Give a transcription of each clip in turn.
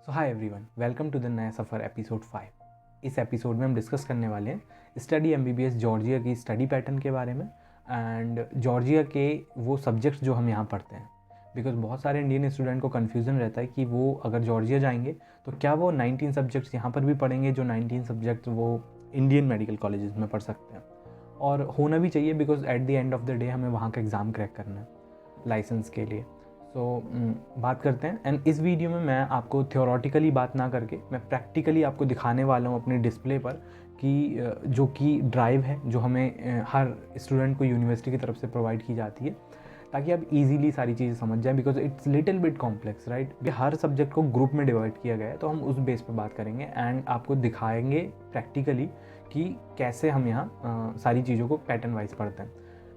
So hi everyone, welcome to the नया सफ़र episode 5। इस एपिसोड में हम डिस्कस करने वाले हैं स्टडी एमबीबीएस जॉर्जिया की स्टडी पैटर्न के बारे में एंड जॉर्जिया के वो सब्जेक्ट्स जो हम यहाँ पढ़ते हैं। बिकॉज बहुत सारे इंडियन स्टूडेंट को कन्फ्यूज़न रहता है कि वो अगर जॉर्जिया जाएंगे तो क्या वो 19 सब्जेक्ट्स यहाँ पर भी पढ़ेंगे जो 19 सब्जेक्ट्स वो इंडियन मेडिकल कॉलेजेस में पढ़ सकते हैं। और होना भी चाहिए because at the end of the day हमें वहाँ का एग्ज़ाम क्रैक करना है लाइसेंस के लिए। बात करते हैं एंड इस वीडियो में मैं आपको थ्योरेटिकली बात ना करके मैं प्रैक्टिकली आपको दिखाने वाला हूँ अपने डिस्प्ले पर कि जो कि ड्राइव है जो हमें हर स्टूडेंट को यूनिवर्सिटी की तरफ से प्रोवाइड की जाती है ताकि आप इजीली सारी चीज़ें समझ जाएं because it's little bit complex right. Her subject को ग्रुप में डिवाइड किया गया है तो हम उस बेस पर बात करेंगे एंड आपको दिखाएंगे प्रैक्टिकली कि कैसे हम यहाँ सारी चीज़ों को पैटर्न वाइज पढ़ते हैं।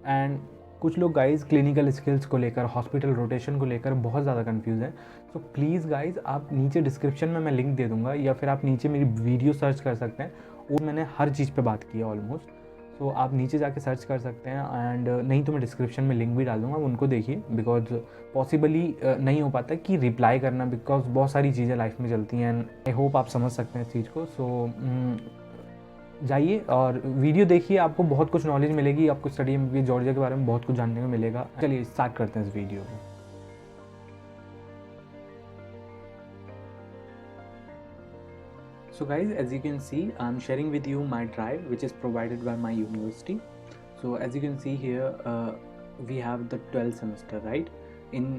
एंड कुछ लोग गाइज क्लिनिकल स्किल्स को लेकर हॉस्पिटल रोटेशन को लेकर बहुत ज़्यादा कंफ्यूज हैं। सो प्लीज़ गाइज आप नीचे डिस्क्रिप्शन में मैं लिंक दे दूंगा या फिर आप नीचे मेरी वीडियो सर्च कर सकते हैं और मैंने हर चीज़ पे बात की है ऑलमोस्ट। सो आप नीचे जाके सर्च कर सकते हैं एंड नहीं तो मैं डिस्क्रिप्शन में लिंक भी डाल दूँगा, उनको देखिए बिकॉज पॉसिबली नहीं हो पाता कि रिप्लाई करना बिकॉज बहुत सारी चीज़ें लाइफ में चलती हैं एंड आई होप आप समझ सकते हैं इस चीज़ को। सो जाइए और वीडियो देखिए, आपको बहुत कुछ नॉलेज मिलेगी, आपको स्टडी एमबीबीएस जॉर्जिया के बारे में बहुत कुछ जानने को मिलेगा। चलिए स्टार्ट करते हैं इस वीडियो को। So guys, as you can see, I'm sharing with you my drive which is provided by my university. So as you can see here, we have the 12th semester, right? In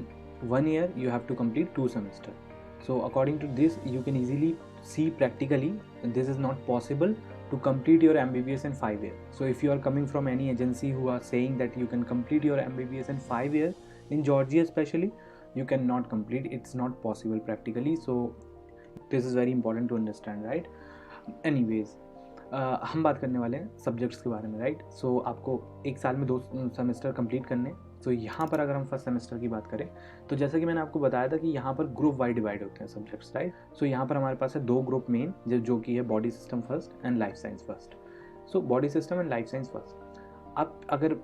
1 year you have to complete 2 semester. So according to this you can easily see practically this is not possible to complete your MBBS in 5 years. So if you are coming from any agency who are saying that you can complete your MBBS in 5 years in Georgia especially, you cannot complete. It's not possible practically. So this is very important to understand, right? Anyways, हम बात करने वाले हैं subjects के बारे में, right? सो आपको एक साल में 2 सेमेस्टर कंप्लीट करने। तो यहाँ पर अगर हम फर्स्ट सेमेस्टर की बात करें तो जैसा कि मैंने आपको बताया था कि यहाँ पर ग्रुप वाइज डिवाइड होते हैं सब्जेक्ट्स, राइट? सो यहाँ पर हमारे पास है 2 ग्रुप मेन जो कि है body system first and life science first. So body system and life science first. आप अगर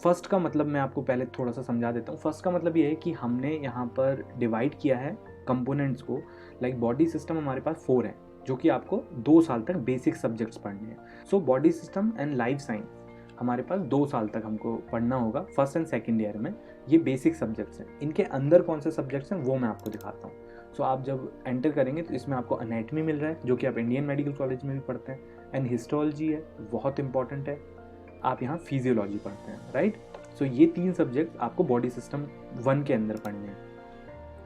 फर्स्ट का मतलब मैं आपको पहले थोड़ा सा समझा देता हूँ। फर्स्ट का मतलब ये है कि हमने यहाँ पर डिवाइड किया है कंपोनेंट्स को। लाइक बॉडी सिस्टम हमारे पास 4 हैं जो कि आपको 2 साल तक बेसिक सब्जेक्ट्स पढ़ने हैं। So body system and life science हमारे पास 2 साल तक हमको पढ़ना होगा फर्स्ट एंड सेकेंड ईयर में। ये बेसिक सब्जेक्ट्स हैं। इनके अंदर कौन से सब्जेक्ट्स हैं वो मैं आपको दिखाता हूँ। सो आप जब एंटर करेंगे तो इसमें आपको एनाटमी मिल रहा है जो कि आप इंडियन मेडिकल कॉलेज में भी पढ़ते हैं, एंड हिस्टोलॉजी है, बहुत इंपॉर्टेंट है। आप यहाँ फिजियोलॉजी पढ़ते हैं, राइट? सो ये 3 सब्जेक्ट आपको बॉडी सिस्टम 1 के अंदर पढ़ने हैं।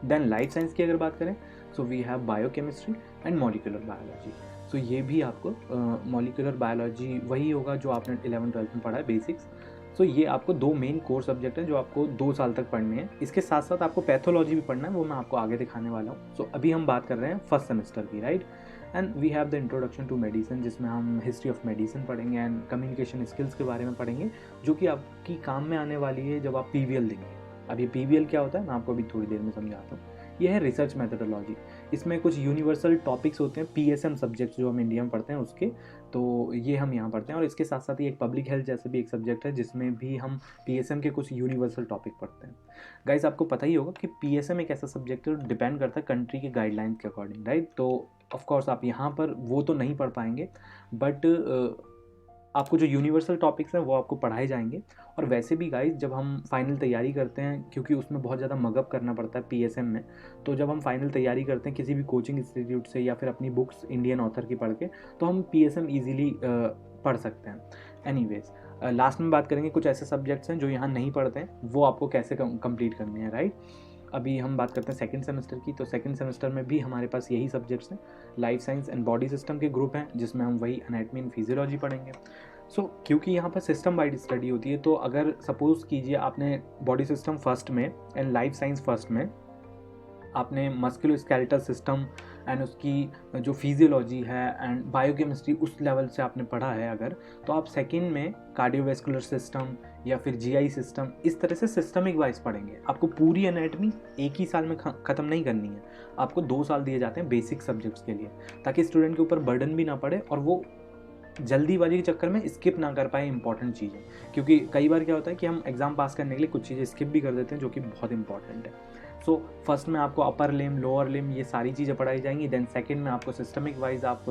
देन लाइफ साइंस की अगर बात करें so we have biochemistry and molecular biology. So ये भी आपको मॉलिक्यूलर बायोलॉजी वही होगा जो आपने 11-12 में पढ़ा है, बेसिक्स। सो ये आपको 2 मेन कोर सब्जेक्ट हैं जो आपको 2 साल तक पढ़ने हैं। इसके साथ साथ आपको पैथोलॉजी भी पढ़ना है, वो मैं आपको आगे दिखाने वाला हूँ। सो अभी हम बात कर रहे हैं फर्स्ट सेमेस्टर की, right? And we have the introduction to medicine जिसमें हम हिस्ट्री ऑफ मेडिसिन पढ़ेंगे एंड कम्युनिकेशन स्किल्स के बारे में पढ़ेंगे जो कि आपकी काम में आने वाली है जब आप PVL देंगे। अब ये PVL क्या होता है मैं आपको अभी थोड़ी देर में समझाता हूँ। ये है रिसर्च मेथोडोलॉजी। इसमें कुछ यूनिवर्सल टॉपिक्स होते हैं, PSM सब्जेक्ट्स जो हम इंडिया में पढ़ते हैं उसके, तो ये हम यहाँ पढ़ते हैं। और इसके साथ साथ ही एक पब्लिक हेल्थ जैसे भी एक सब्जेक्ट है जिसमें भी हम PSM के कुछ यूनिवर्सल टॉपिक पढ़ते हैं। गाइस आपको पता ही होगा कि PSM एक ऐसा सब्जेक्ट है जो डिपेंड करता है कंट्री के गाइडलाइंस के अकॉर्डिंग, राइट? तो ऑफकोर्स आप यहाँ पर वो तो नहीं पढ़ पाएंगे बट आपको जो यूनिवर्सल टॉपिक्स हैं वो आपको पढ़ाए जाएंगे। और वैसे भी गाइस जब हम फाइनल तैयारी करते हैं क्योंकि उसमें बहुत ज़्यादा मगअप करना पड़ता है PSM में, तो जब हम फाइनल तैयारी करते हैं किसी भी कोचिंग इंस्टीट्यूट से या फिर अपनी बुक्स इंडियन ऑथर की पढ़ के, तो हम PSM ईजिली पढ़ सकते हैं। एनीवेज लास्ट में बात करेंगे कुछ ऐसे सब्जेक्ट्स हैं जो यहाँ नहीं पढ़ते हैं, वो आपको कैसे कंप्लीट करने हैं, राइट? अभी हम बात करते हैं सेकंड सेमेस्टर की। तो सेकंड सेमेस्टर में भी हमारे पास यही सब्जेक्ट्स हैं, life science and body system के ग्रुप हैं जिसमें हम वही एनाटमी एंड फिजियोलॉजी पढ़ेंगे। सो क्योंकि यहाँ पर सिस्टम वाइड स्टडी होती है तो अगर सपोज कीजिए आपने बॉडी सिस्टम फर्स्ट में एंड लाइफ साइंस फर्स्ट में आपने मस्कुलोस्केलेटल सिस्टम एंड उसकी जो फिजियोलॉजी है एंड बायोकेमिस्ट्री उस लेवल से आपने पढ़ा है अगर, तो आप सेकंड में कार्डियोवैस्कुलर सिस्टम या फिर GI सिस्टम इस तरह से सिस्टमिक वाइज पढ़ेंगे। आपको पूरी एनाटमी एक ही साल में ख़त्म नहीं करनी है, आपको 2 साल दिए जाते हैं बेसिक सब्जेक्ट्स के लिए ताकि स्टूडेंट के ऊपर बर्डन भी ना पड़े और वो जल्दीबाजी के चक्कर में स्किप ना कर पाए इंपॉर्टेंट चीज़ें। क्योंकि कई बार क्या होता है कि हम एग्ज़ाम पास करने के लिए कुछ चीज़ें स्किप भी कर देते हैं जो कि बहुत इंपॉर्टेंट है। सो फर्स्ट में आपको अपर लिम, लोअर लिम, ये सारी चीज़ें पढ़ाई जाएंगी। देन सेकंड में आपको सिस्टमिक वाइज आप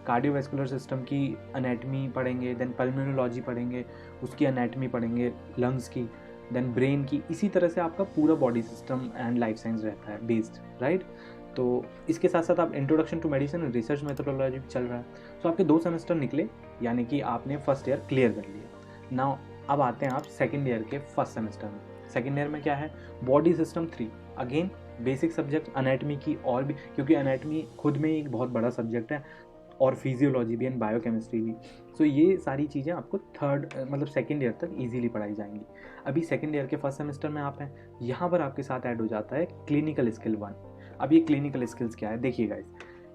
कार्डियोवैस्कुलर सिस्टम की एनाटमी पढ़ेंगे, देन पल्मोनोलॉजी पढ़ेंगे, उसकी एनाटमी पढ़ेंगे, लंग्स की, देन ब्रेन की। इसी तरह से आपका पूरा body system and life science रहता है बेस्ड, राइट। तो इसके साथ साथ आप introduction to medicine and research methodology भी चल रहा है। तो आपके 2 सेमेस्टर निकले, यानी कि आपने फर्स्ट ईयर क्लियर कर लिया। नाउ अब आते हैं आप सेकेंड ईयर के फर्स्ट सेमेस्टर में। सेकेंड ईयर में क्या है, body system 3, again basic subject anatomy की, और भी क्योंकि एनाटमी खुद में एक बहुत बड़ा सब्जेक्ट है, और फिजियोलॉजी भी एंड बायोकेमिस्ट्री भी। सो ये सारी चीज़ें आपको मतलब सेकेंड ईयर तक इजीली पढ़ाई जाएंगी। अभी सेकेंड ईयर के फर्स्ट सेमेस्टर में आप हैं, यहाँ पर आपके साथ ऐड हो जाता है क्लिनिकल स्किल 1। अब ये क्लिनिकल स्किल्स क्या है, देखिए गाइस,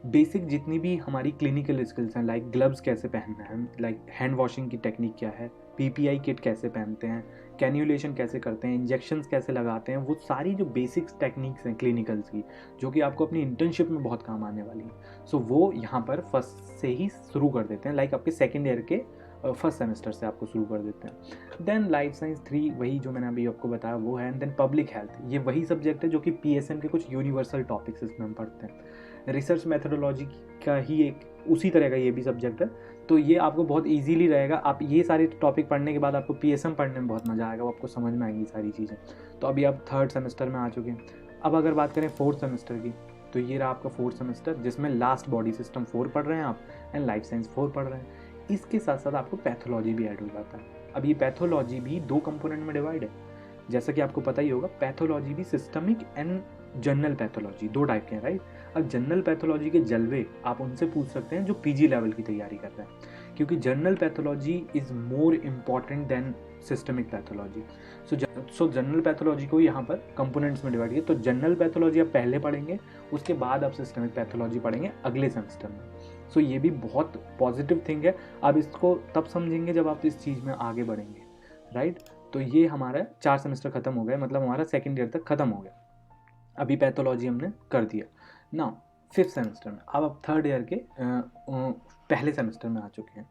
बेसिक जितनी भी हमारी क्लिनिकल स्किल्स हैं, लाइक ग्लव्स कैसे पहनना है, लाइक हैंड वॉशिंग की टेक्निक क्या है, पीपीआई किट कैसे पहनते हैं, कैन्यूलेशन कैसे करते हैं, इंजेक्शंस कैसे लगाते हैं, वो सारी जो बेसिक्स टेक्निक्स हैं क्लिनिकल्स की, जो कि आपको अपनी इंटर्नशिप में बहुत काम आने वाली है। सो वो यहाँ पर फर्स्ट से ही शुरू कर देते हैं, लाइक आपके सेकेंड ईयर के फर्स्ट सेमेस्टर से आपको शुरू कर देते हैं। देन लाइफ साइंस 3, वही जो मैंने अभी आपको बताया वो है। एंड देन पब्लिक हेल्थ, ये वही सब्जेक्ट है जो कि पीएसएम के कुछ यूनिवर्सल टॉपिक्स इसमें हम पढ़ते हैं। रिसर्च मेथोडोलॉजी का ही एक उसी तरह का ये भी सब्जेक्ट है, तो ये आपको बहुत इजीली रहेगा। आप ये सारे टॉपिक पढ़ने के बाद आपको पीएसएम पढ़ने में बहुत मज़ा आएगा, वो आपको समझ में आएंगी सारी चीज़ें। तो अभी आप थर्ड सेमेस्टर में आ चुके हैं। अब अगर बात करें फोर्थ सेमेस्टर की, तो ये रहा आपका फोर्थ सेमेस्टर, जिसमें लास्ट बॉडी सिस्टम 4 पढ़ रहे हैं आप, एंड लाइफ साइंस 4 पढ़ रहे हैं। इसके साथ साथ आपको पैथोलॉजी भी ऐड हो जाता है। अब ये पैथोलॉजी भी 2 कंपोनेंट में डिवाइड है, जैसा कि आपको पता ही होगा। पैथोलॉजी भी systemic and general pathology 2 type के हैं, राइट। अब जनरल पैथोलॉजी के जलवे आप उनसे पूछ सकते हैं जो पीजी लेवल की तैयारी कर रहे हैं, क्योंकि general pathology is more important than systemic pathology. So general pathology को यहाँ पर कंपोनेंट्स में डिवाइड किया। तो जनरल पैथोलॉजी आप पहले पढ़ेंगे, उसके बाद आप सिस्टमिक पैथोलॉजी पढ़ेंगे अगले सेमेस्टर में। सो ये भी बहुत पॉजिटिव थिंग है। आप इसको तब समझेंगे जब आप इस चीज़ में आगे बढ़ेंगे, राइट। तो ये हमारा 4 सेमेस्टर खत्म हो गए, मतलब हमारा सेकेंड ईयर तक खत्म हो गया। अभी पैथोलॉजी हमने कर दिया। ना फिफ्थ सेमेस्टर में अब आप थर्ड ईयर के पहले सेमेस्टर में आ चुके हैं।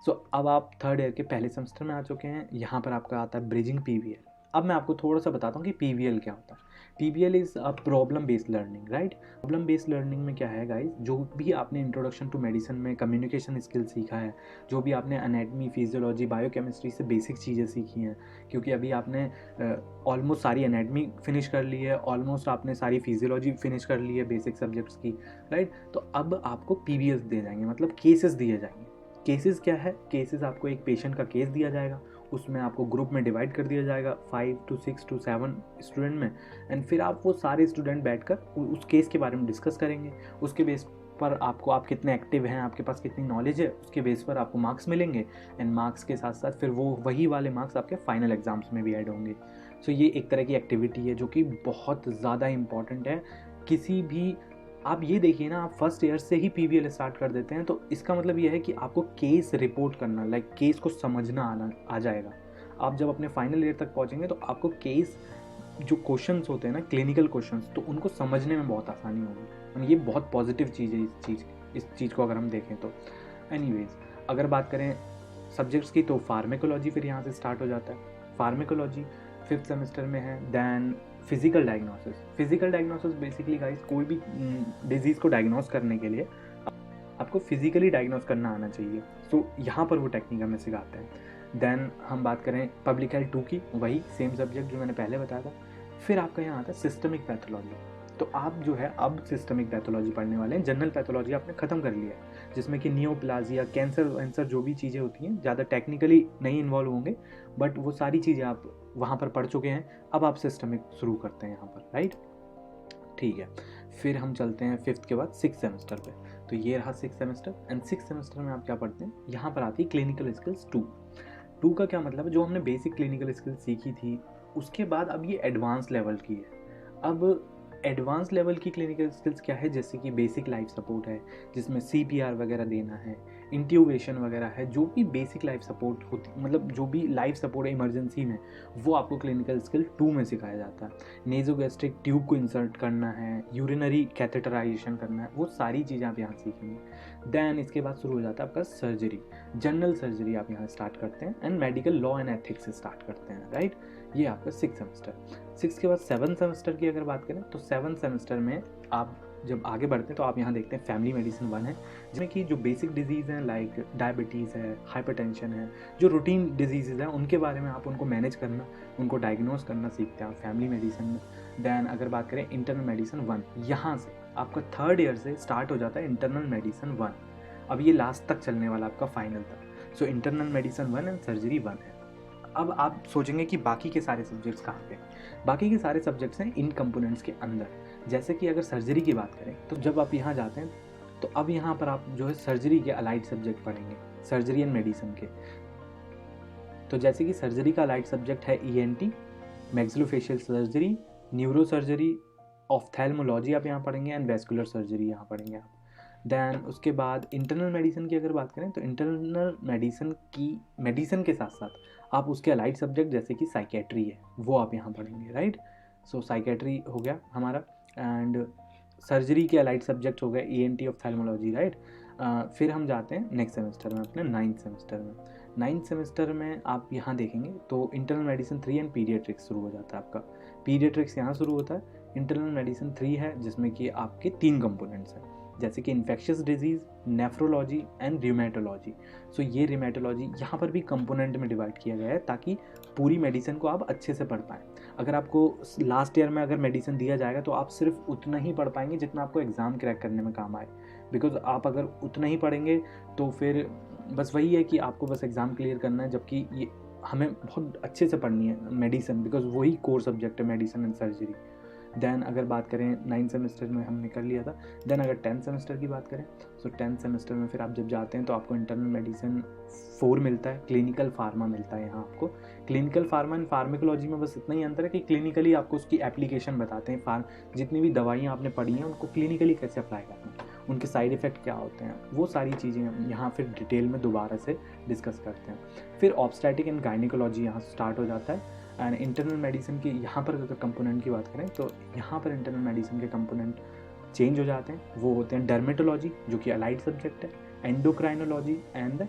सो अब आप थर्ड ईयर के पहले सेमेस्टर में आ चुके हैं। यहाँ पर आपका आता है ब्रिजिंग पीवीएल। अब मैं आपको थोड़ा सा बताता हूँ कि पीवीएल क्या होता है। PVL is a problem based learning, right. Problem based learning में क्या है गाइस, जो भी आपने इंट्रोडक्शन टू मेडिसिन में कम्युनिकेशन स्किल सीखा है, जो भी आपने एनाटमी, फिजियोलॉजी, बायोकेमिस्ट्री से बेसिक चीज़ें सीखी हैं, क्योंकि अभी आपने ऑलमोस्ट सारी एनाटमी फिनिश कर ली है, ऑलमोस्ट आपने सारी फिजियोलॉजी फिनिश कर ली है बेसिक सब्जेक्ट्स की, राइट। तो अब आपको पीवीएल दिए जाएंगे, मतलब केसेस दिए जाएंगे। केसेस क्या है, केसेस आपको एक पेशेंट का केस दिया जाएगा, उसमें आपको ग्रुप में डिवाइड कर दिया जाएगा 5 to 6 to 7 स्टूडेंट में, एंड फिर आप वो सारे स्टूडेंट बैठकर उस केस के बारे में डिस्कस करेंगे। उसके बेस पर आपको, आप कितने एक्टिव हैं, आपके पास कितनी नॉलेज है, उसके बेस पर आपको मार्क्स मिलेंगे। एंड मार्क्स के साथ साथ फिर वो वही वाले मार्क्स आपके फाइनल एग्जाम्स में भी ऐड होंगे। सो ये एक तरह की एक्टिविटी है जो कि बहुत ज़्यादा इम्पॉर्टेंट है। किसी भी, आप ये देखिए ना, आप फर्स्ट ईयर से ही पीवीएल स्टार्ट कर देते हैं, तो इसका मतलब ये है कि आपको केस रिपोर्ट करना, लाइक केस को समझना आ जाएगा। आप जब अपने फाइनल ईयर तक पहुंचेंगे तो आपको केस जो क्वेश्चंस होते हैं ना, क्लिनिकल क्वेश्चंस, तो उनको समझने में बहुत आसानी होगी। और ये बहुत पॉजिटिव चीज़ है इस चीज़ को अगर हम देखें तो। एनीवेज, अगर बात करें सब्जेक्ट्स की, तो फार्मेकोलॉजी फिर यहाँ से स्टार्ट हो जाता है। फार्मेकोलॉजी फिफ्थ सेमेस्टर में है। Then physical diagnosis. Physical diagnosis basically guys, कोई भी डिजीज़ को डायग्नोस करने के लिए आपको फिजिकली डायग्नोस करना आना चाहिए। सो यहाँ पर वो टेक्निक हमें सिखाते हैं। देन हम बात करें पब्लिक हेल्थ 2 की, वही सेम सब्जेक्ट जो मैंने पहले बताया था। फिर आपका यहाँ आता है सिस्टमिक पैथोलॉजी। तो आप जो है अब सिस्टमिक पैथोलॉजी पढ़ने वाले हैं। जनरल पैथोलॉजी आपने ख़त्म कर लिया है, जिसमें कि नियोप्लाजिया, कैंसर वैंसर जो भी चीज़ें होती हैं, ज़्यादा टेक्निकली नहीं इन्वॉल्व होंगे, बट वो सारी चीज़ें आप वहाँ पर पढ़ चुके हैं। अब आप सिस्टमिक शुरू करते हैं यहाँ पर, राइट। ठीक है, फिर हम चलते हैं फिफ्थ के बाद सिक्स सेमेस्टर पे। तो ये रहा six semester. And six semester में आप क्या पढ़ते हैं, यहाँ पर आती है क्लिनिकल स्किल्स 2 का क्या मतलब है, जो हमने बेसिक क्लिनिकल स्किल्स सीखी थी, उसके बाद अब ये एडवांस लेवल की है। अब एडवांस लेवल की क्लिनिकल स्किल्स क्या है, जैसे कि बेसिक लाइफ सपोर्ट है, जिसमें सीपीआर वगैरह देना है, इंट्यूबेशन वगैरह है, जो भी बेसिक लाइफ सपोर्ट होती, मतलब जो भी लाइफ सपोर्ट है इमरजेंसी में, वो आपको क्लिनिकल स्किल 2 में सिखाया जाता है। नेजोगैस्ट्रिक ट्यूब को इंसर्ट करना है, यूरिनरी कैथेटराइजेशन करना है, वो सारी चीज़ें आप यहाँ सीखेंगे। देन इसके बाद शुरू हो जाता है आपका सर्जरी। जनरल सर्जरी आप यहाँ स्टार्ट करते हैं, and medical law and ethics start करते हैं, राइट। ये आपका 6 सेमेस्टर। 6 के बाद 7 सेमेस्टर की अगर बात करें तो 7 सेमेस्टर में आप जब आगे बढ़ते हैं तो आप यहाँ देखते हैं फैमिली मेडिसिन 1 है, जिसमें कि जो बेसिक डिजीज़ हैं लाइक डायबिटीज़ है, हाइपरटेंशन है, जो रूटीन डिजीज़ हैं उनके बारे में आप उनको मैनेज करना, उनको डायग्नोज करना सीखते हैं आप फैमिली मेडिसिन में। दैन अगर बात करें इंटरनल मेडिसिन 1, यहाँ से आपका 3rd ईयर से स्टार्ट हो जाता है इंटरनल मेडिसिन 1। अब ये लास्ट तक चलने वाला आपका फाइनल तक। So internal medicine 1 and surgery 1 है। अब आप सोचेंगे कि बाकी के सारे सब्जेक्ट्स कहाँ पे? बाकी के सारे सब्जेक्ट्स हैं इन कंपोनेंट्स के अंदर। जैसे कि अगर सर्जरी की बात करें तो जब आप यहाँ जाते हैं तो अब यहाँ पर आप जो है सर्जरी के अलाइड सब्जेक्ट पढ़ेंगे, सर्जरी एंड मेडिसिन के। तो जैसे कि सर्जरी का अलाइड सब्जेक्ट है ENT, maxillofacial surgery, neuro surgery, ophthalmology आप यहाँ पढ़ेंगे एंड वेस्कुलर सर्जरी यहाँ पढ़ेंगे आप। दैन उसके बाद इंटरनल मेडिसिन की अगर बात करें तो इंटरनल मेडिसिन के साथ साथ आप उसके अलाइड सब्जेक्ट जैसे कि साइकेट्री है वो आप यहाँ पढ़ेंगे, राइट। सो साइकेट्री हो गया हमारा। एंड सर्जरी के अलाइड सब्जेक्ट हो गए ENT, ऑफ्थेल्मोलॉजी, राइट। फिर हम जाते हैं नेक्स्ट सेमेस्टर में, अपने 9th सेमेस्टर में। 9th सेमेस्टर में आप यहाँ देखेंगे तो इंटरनल मेडिसिन 3 एंड पीडियाट्रिक्स शुरू हो जाता है आपका। पीडियाट्रिक्स यहाँ शुरू होता है। इंटरनल मेडिसिन 3 है जिसमें कि आपके 3 कंपोनेंट्स हैं, जैसे कि इन्फेक्शियस डिजीज़, नेफ्रोलॉजी एंड रिमेटोलॉजी। सो ये रिमेटोलॉजी यहाँ पर भी कंपोनेंट में डिवाइड किया गया है ताकि पूरी मेडिसिन को आप अच्छे से पढ़ पाएँ। अगर आपको लास्ट ईयर में अगर मेडिसिन दिया जाएगा तो आप सिर्फ उतना ही पढ़ पाएंगे जितना आपको एग्ज़ाम क्रैक करने में काम आए। बिकॉज आप अगर उतना ही पढ़ेंगे तो फिर बस वही है कि आपको बस एग्ज़ाम क्लियर करना है, जबकि ये हमें बहुत अच्छे से पढ़नी है मेडिसिन, बिकॉज वही कोर सब्जेक्ट है मेडिसिन एंड सर्जरी। देन अगर बात करें 9th सेमेस्टर में हमने कर लिया था। देन अगर 10th सेमेस्टर की बात करें तो 10th सेमेस्टर में फिर आप जब जाते हैं तो आपको इंटरनल मेडिसिन 4 मिलता है, क्लिनिकल फार्मा मिलता है यहाँ आपको। क्लिनिकल फार्मा एंड फार्मेकोलॉजी में बस इतना ही अंतर है कि क्लिनिकली आपको उसकी एप्लीकेशन बताते हैं, जितनी भी दवाइयाँ आपने पढ़ी हैं उनको क्लिनिकली कैसे अप्लाई करना है, उनके साइड इफ़ेक्ट क्या होते हैं, वो सारी चीज़ें यहाँ फिर डिटेल में दोबारा से डिस्कस करते हैं। फिर ऑब्स्टेटिक एंड गायनिकोलॉजी यहाँ स्टार्ट हो जाता है। एंड इंटरनल मेडिसिन की यहाँ पर अगर कंपोनेंट की बात करें तो यहाँ पर इंटरनल मेडिसिन के कंपोनेंट चेंज हो जाते हैं। वो होते हैं डर्मेटोलॉजी जो कि अलाइड सब्जेक्ट है, एंडोक्राइनोलॉजी एंड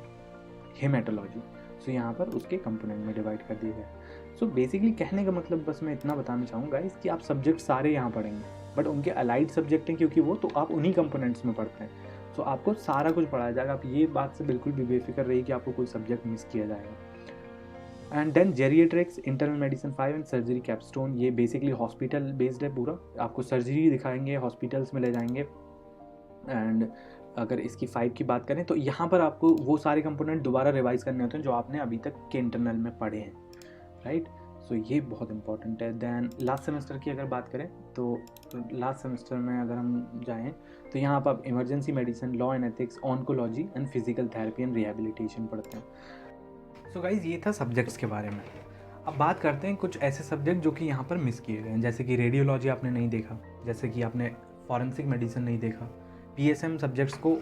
हेमेटोलॉजी। सो यहाँ पर उसके कंपोनेंट में डिवाइड कर दिया गया। सो बेसिकली कहने का मतलब बस मैं इतना बताना चाहूँगा कि आप सब्जेक्ट सारे यहाँ पढ़ेंगे, बट उनके अलाइड सब्जेक्ट हैं क्योंकि वो तो आप उन्हीं कंपोनेंट्स में पढ़ते हैं। सो आपको सारा कुछ पढ़ाया जाएगा। आप ये बात से बिल्कुल भी बेफिक्र रहिए कि आपको कोई सब्जेक्ट मिस किया जाएगा। And then geriatrics, internal medicine 5 and surgery capstone. ये बेसिकली हॉस्पिटल बेस्ड है पूरा, आपको सर्जरी दिखाएंगे, हॉस्पिटल्स में ले जाएंगे। एंड अगर इसकी 5 की बात करें तो यहाँ पर आपको वो सारे कंपोनेंट दोबारा रिवाइज करने होते हैं जो आपने अभी तक के इंटरनल में पढ़े हैं, राइट। सो ये बहुत इंपॉर्टेंट है। दैन लास्ट सेमेस्टर की अगर बात करें तो लास्ट सेमेस्टर में अगर हम जाएँ तो यहाँ पर आप emergency medicine, law and ethics, oncology and physical therapy and rehabilitation पढ़ते हैं। सो गाइज ये था सब्जेक्ट्स के बारे में। अब बात करते हैं कुछ ऐसे सब्जेक्ट जो कि यहाँ पर मिस किए गए हैं, जैसे कि रेडियोलॉजी आपने नहीं देखा, जैसे कि आपने फॉरेंसिक मेडिसिन नहीं देखा, PSM सब्जेक्ट्स को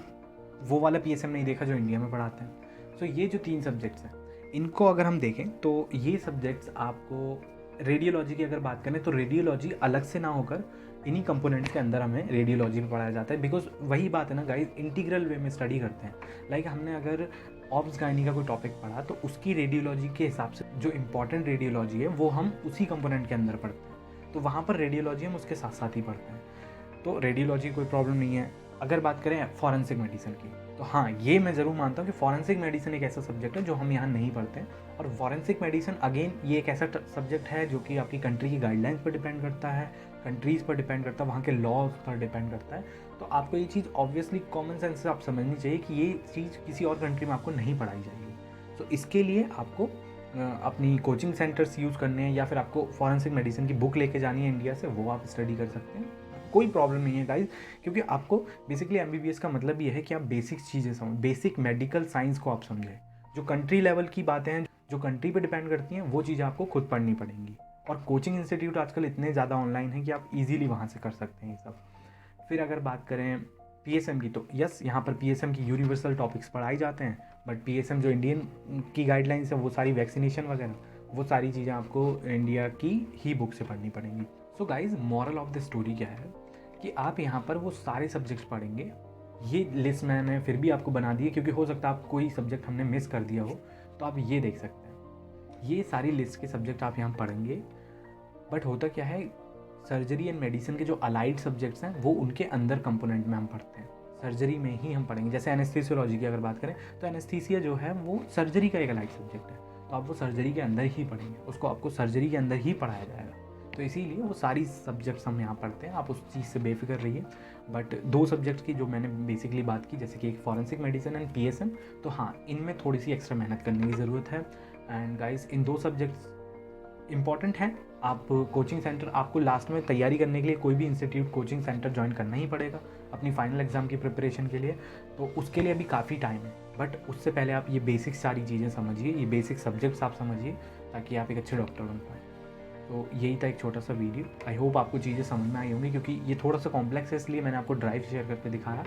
वो वाला PSM नहीं देखा जो इंडिया में पढ़ाते हैं। सो ये जो 3 सब्जेक्ट्स हैं इनको अगर हम देखें तो ये सब्जेक्ट्स आपको, रेडियोलॉजी की अगर बात करें तो रेडियोलॉजी अलग से ना होकर इन्हीं कंपोनेंट्स के अंदर हमें रेडियोलॉजी में पढ़ाया जाता है। बिकॉज वही बात है ना गाइज, इंटीग्रल वे में स्टडी करते हैं। लाइक हमने अगर ऑब्स गायनी का कोई टॉपिक पढ़ा तो उसकी रेडियोलॉजी के हिसाब से जो इंपॉर्टेंट रेडियोलॉजी है वो हम उसी कंपोनेंट के अंदर पढ़ते हैं। तो वहाँ पर रेडियोलॉजी हम उसके साथ साथ ही पढ़ते हैं। तो रेडियोलॉजी कोई प्रॉब्लम नहीं है। अगर बात करें फॉरेंसिक मेडिसिन की तो हाँ, ये मैं ज़रूर मानता हूँ कि फॉरेंसिक मेडिसिन एक ऐसा सब्जेक्ट है जो हम यहाँ नहीं पढ़ते हैं। और फॉरेंसिक मेडिसिन अगेन ये एक ऐसा सब्जेक्ट है जो कि आपकी कंट्री की गाइडलाइंस पर डिपेंड करता है, कंट्रीज़ पर डिपेंड करता है, वहाँ के लॉज पर डिपेंड करता है। तो आपको ये चीज़ ऑब्वियसली कॉमन सेंस से आप समझनी चाहिए कि ये चीज़ किसी और कंट्री में आपको नहीं पढ़ाई जाएगी। तो इसके लिए आपको अपनी कोचिंग सेंटर्स यूज़ करने हैं या फिर आपको फॉरेंसिक मेडिसिन की बुक लेके जानी है इंडिया से, वो आप स्टडी कर सकते हैं। कोई प्रॉब्लम नहीं है गाइज, क्योंकि आपको बेसिकली MBBS का मतलब ये है कि आप बेसिक चीज़ें समझ, बेसिक मेडिकल साइंस को आप समझें। जो कंट्री लेवल की बातें हैं, जो कंट्री पे डिपेंड करती हैं, वो चीज़ें आपको खुद पढ़नी पड़ेंगी। और कोचिंग इंस्टीट्यूट आजकल इतने ज़्यादा ऑनलाइन हैं कि आप इजीली वहाँ से कर सकते हैं ये सब। फिर अगर बात करें PSM की तो यस, यहाँ पर PSM की यूनिवर्सल टॉपिक्स पढ़ाए जाते हैं, बट PSM जो इंडियन की गाइडलाइंस है वो सारी वैक्सीनेशन वगैरह वो सारी चीज़ें आपको इंडिया की ही बुक से पढ़नी पड़ेंगी। So guys, moral of the story क्या है कि आप यहाँ पर वो सारे सब्जेक्ट्स पढ़ेंगे। ये लिस्ट मैंने फिर भी आपको बना दी है क्योंकि हो सकता है आप कोई सब्जेक्ट हमने मिस कर दिया हो, तो आप ये देख सकते हैं। ये सारी लिस्ट के सब्जेक्ट आप यहाँ पढ़ेंगे। बट होता क्या है, सर्जरी एंड मेडिसिन के जो अलाइड सब्जेक्ट्स हैं वो उनके अंदर कंपोनेंट में हम पढ़ते हैं, सर्जरी में ही हम पढ़ेंगे। जैसे एनेस्थीसियोलॉजी की अगर बात करें तो एनेस्थीसिया जो है वो सर्जरी का एक अलाइड सब्जेक्ट है, तो आप वो सर्जरी के अंदर ही पढ़ेंगे, उसको आपको सर्जरी के अंदर ही पढ़ाया जाएगा। तो इसीलिए वो सारी सब्जेक्ट्स हम यहाँ पढ़ते हैं, आप उस चीज़ से बेफिक्र रहिए। बट 2 सब्जेक्ट्स की जो मैंने बेसिकली बात की, जैसे कि एक फॉरेंसिक मेडिसिन एंड PSM, तो हाँ इनमें थोड़ी सी एक्स्ट्रा मेहनत करने की ज़रूरत है। And guys in 2 subjects important हैं। आप कोचिंग सेंटर, आपको लास्ट में तैयारी करने के लिए कोई भी इंस्टीट्यूट कोचिंग सेंटर ज्वाइन करना ही पड़ेगा अपनी फाइनल एग्ज़ाम की प्रिपरेशन के लिए, तो उसके लिए अभी काफ़ी टाइम है। बट उससे पहले आप ये बेसिक सारी चीज़ें समझिए, ये बेसिक सब्जेक्ट्स आप समझिए, ताकि आप एक अच्छे डॉक्टर बन पाएँ। तो यही था एक छोटा सा वीडियो। आई होप आपको चीज़ें समझ में आई होंगी, क्योंकि ये थोड़ा सा कॉम्प्लेक्स है, इसलिए मैंने आपको ड्राइव शेयर करके दिखाया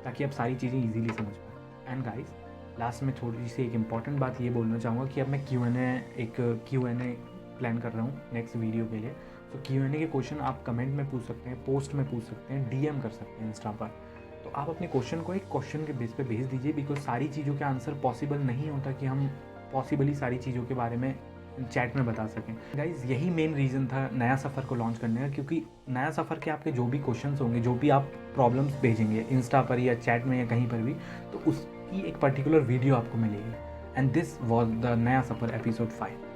ताकि आप सारी चीज़ें ईजिली समझ पाएँ। एंड गाइस लास्ट में थोड़ी सी एक इम्पॉर्टेंट बात ये बोलना चाहूँगा कि अब मैं Q&A प्लान कर रहा हूँ नेक्स्ट वीडियो के लिए। तो Q&A के क्वेश्चन आप कमेंट में पूछ सकते हैं, पोस्ट में पूछ सकते हैं, DM कर सकते हैं इंस्टा पर। तो आप अपने क्वेश्चन को एक क्वेश्चन के बेस पे भेज दीजिए, बिकॉज सारी चीज़ों के आंसर पॉसिबल नहीं होता कि हम पॉसिबली सारी चीज़ों के बारे में चैट में बता सकें। गाइज यही मेन रीज़न था नया सफ़र को लॉन्च करने का, क्योंकि नया सफ़र के आपके जो भी क्वेश्चंस होंगे, जो भी आप प्रॉब्लम्स भेजेंगे इंस्टा पर या चैट में या कहीं पर भी, तो उसकी एक पर्टिकुलर वीडियो आपको मिलेगी। एंड दिस वॉज द नया सफ़र एपिसोड 5।